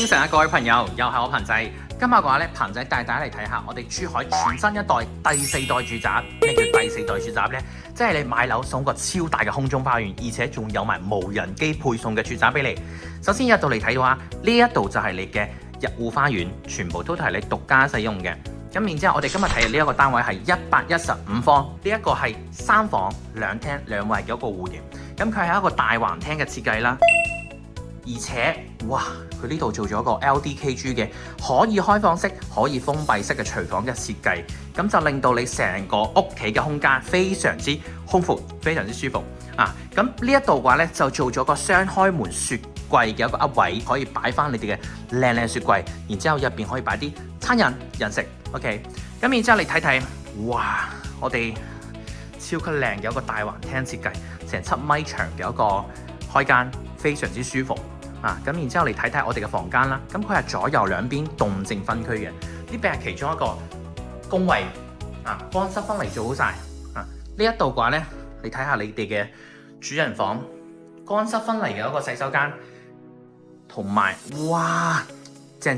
精神啊，各位朋友，又係我彭仔。今日嘅話咧，彭仔帶大家嚟睇下我哋珠海全新一代第四代住宅。咩叫第四代住宅呢？即係你買樓送個超大嘅空中花園，而且仲有埋無人機配送嘅住宅俾你。首先入到嚟睇嘅話，呢一度就係你嘅入戶花園，全部都係你獨家使用嘅。咁然之後，我哋今日睇嘅呢一個單位係115方，呢一個係3房2廳2衛嘅一個戶型。咁佢係一個大橫廳嘅設計啦。而且，哇！佢呢度做咗一個 LDKG 嘅可以開放式、可以封閉式嘅廚房嘅設計，咁就令到你成個屋企嘅空間非常之空闊、非常之舒服啊！咁呢一度嘅話呢，就做咗個雙開門雪櫃嘅一個凹位，可以擺翻你哋嘅靚靚雪櫃，然之後入邊可以擺啲餐飲人食。OK， 咁然之後你睇睇，哇！我哋超級靚嘅一個大橫廳設計，成7米長嘅一個開間，非常之舒服。咁然之後嚟睇睇我哋嘅房間啦，咁佢係左右兩邊動靜分區嘅，呢邊係其中一個公衛，乾濕分離做好晒。呢一度嘅話呢，你睇下你哋嘅主人房，乾濕分離嘅一個洗手間，同埋哇正，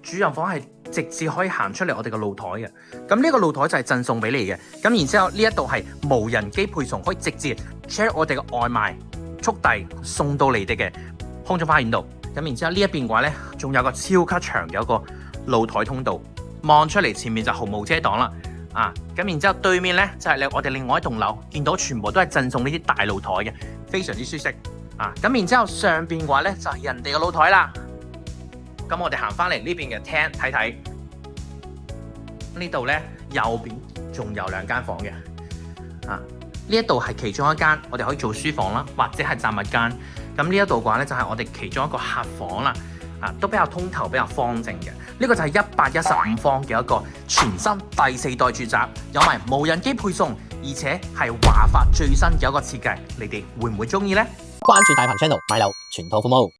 主人房係直接可以行出嚟我哋嘅露台嘅，咁呢個露台就係贈送俾你嘅，咁然之後呢一度係無人機配送，可以直接 check 我哋嘅外賣。速遞送到你哋嘅空中花園度，咁然之後呢一邊嘅話呢，仲有個超級長嘅一個露台通道，望出嚟前面就毫無遮擋啦，咁然之後對面呢，就係我哋另外一棟樓，見到全部都係贈送呢啲大露台嘅，非常之舒適，咁然之後上邊嘅話呢，就係人哋嘅露台啦，咁我哋行翻嚟呢邊嘅廳睇睇，呢度呢，右邊仲有2間房嘅，呢一度係其中一間，我哋可以做書房啦，或者係雜物間。咁呢一度嘅話呢，就係我哋其中一個客房啦，都比較通透、比較方正嘅。呢個就係115方嘅一個全新第四代住宅，有埋無人機配送，而且係華發最新嘅一個設計。你哋會唔會中意呢？關注大鵬 channel 買樓全套服務。